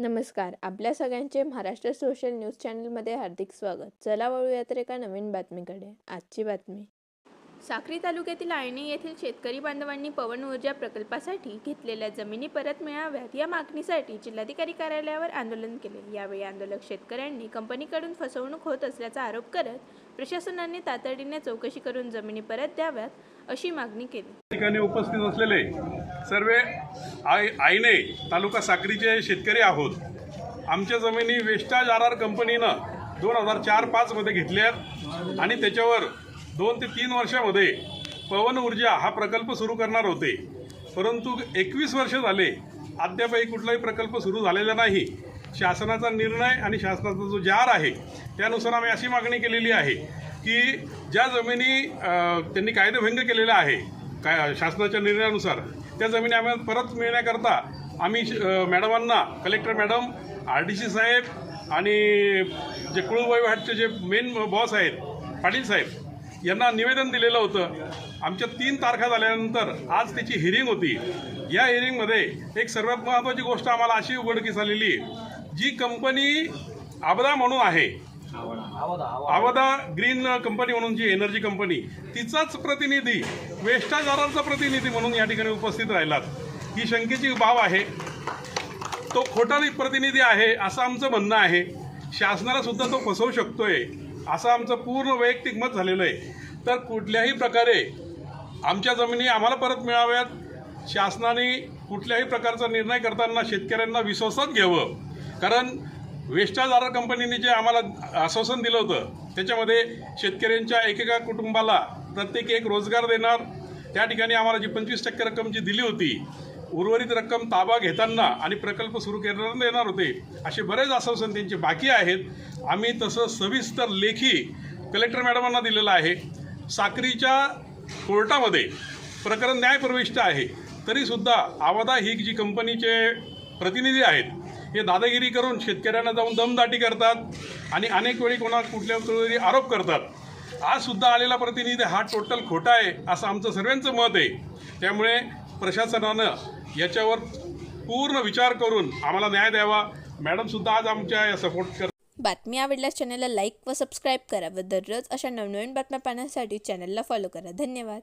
नमस्कार. आपल्या सगळ्यांचे महाराष्ट्र सोशल न्यूज चॅनलमध्ये हार्दिक स्वागत. चला वळूयात एका नवीन बातमीकडे. आजची बातमी. साक्री तालुक्यातील आयणी येथील शेतकरी बांधवांनी पवन ऊर्जा प्रकल्पासाठी घेतलेल्या जमिनी परत मिळाव्यात या मागणीसाठी जिल्हाधिकारी कार्यालयावर आंदोलन केले. यावेळी आंदोलक शेतकऱ्यांनी कंपनीकडून फसवणूक होत असल्याचा आरोप करत प्रशासनाने तातडीने चौकशी करून जमिनी परत द्याव्यात अशी मागणी केली. ठिकाणी उपस्थित असलेले सर्व आयने तालुका साक्रीचे शेतकरी आहोत. आमच्या जमिनी वेस्टाज RR कंपनीनं 2004-05 मध्ये घेतल्यात आणि त्याच्यावर 2 ते 3 वर्षामध्ये पवन ऊर्जा हा प्रकल्प सुरू करणार होते. परंतु 21 वर्ष झाले अद्यापही कुठलाही प्रकल्प सुरू झालेला नाही. शासनाचा निर्णय आणि शासनाचा जो जार आहे त्यानुसार आम्ही अशी मागणी केलेली आहे की ज्या जमिनी त्यांनी कायदेभंग केलेला आहे शासनाच्या निर्णयानुसार त्या जमिनी आम्हाला परत मिळण्याकरता आम्ही मॅडमांना, कलेक्टर मॅडम, RDC साहेब आणि जे कुळवहिवाटचे जे मेन बॉस आहेत पाटील साहेब यांना निवेदन दिलेलं होतं. आमच्या 3 तारखा झाल्यानंतर आज त्याची हिअरिंग होती. या हिअरिंगमध्ये एक सर्वात महत्त्वाची गोष्ट आम्हाला अशी उघडकीस आलेली आहे, जी कंपनी आवदा म्हणून आहे, आवदा ग्रीन कंपनी म्हणून जी एनर्जी कंपनी, तिचाच प्रतिनिधी वेस्टाज RRचा प्रतिनिधी म्हणून या ठिकाणी उपस्थित राहिलात. ही शंकेची बाब आहे. तो खोटा प्रतिनिधी आहे असं आमचं म्हणणं आहे. शासनाला सुद्धा तो फसवू शकतोय असं आमचं पूर्ण वैयक्तिक मत झालेलं आहे. तर कुठल्याही प्रकारे आमच्या जमिनी आम्हाला परत मिळाव्यात. शासनाने कुठल्याही प्रकारचा निर्णय करताना शेतकऱ्यांना विश्वासात घ्यावं. कारण वेस्टाज RR कंपनीने जे आम्हाला आश्वासन दिलं होतं त्याच्यामध्ये शेतकऱ्यांच्या एकेका कुटुंबाला प्रत्येकी एक रोजगार देणार. त्या ठिकाणी आम्हाला जी 25% रक्कम जी दिली होती, उर्वरित रक्कम ताबा घेताना आणि प्रकल्प सुरू करताना देणार होते. असे बरेच आश्वासन त्यांचे बाकी आहेत. आम्ही तसं सविस्तर लेखी कलेक्टर मॅडमांना दिलेलं आहे. साक्रीच्या कोर्टामध्ये प्रकरण न्यायप्रविष्ट आहे. तरीसुद्धा आवदा ही जी कंपनीचे प्रतिनिधी आहेत हे दादागिरी करून शेतकऱ्यांना जाऊन दमदाटी करतात आणि अनेक वेळी कुठल्या तरी आरोप करतात. आज सुद्धा आलेला प्रतिनिधी हा टोटल खोटा आहे असं आमचं सर्वांचं मत आहे. त्यामुळे प्रशासनानं याच्यावर पूर्ण विचार करून आम्हाला न्याय द्यावा. मॅडम सुद्धा आज आमच्या या सपोर्ट करतात. बातमी आवडल्यास चॅनलला लाईक व सबस्क्राईब करा व दररोज अशा नवनवीन बातम्या पाहण्यासाठी चॅनलला फॉलो करा. धन्यवाद.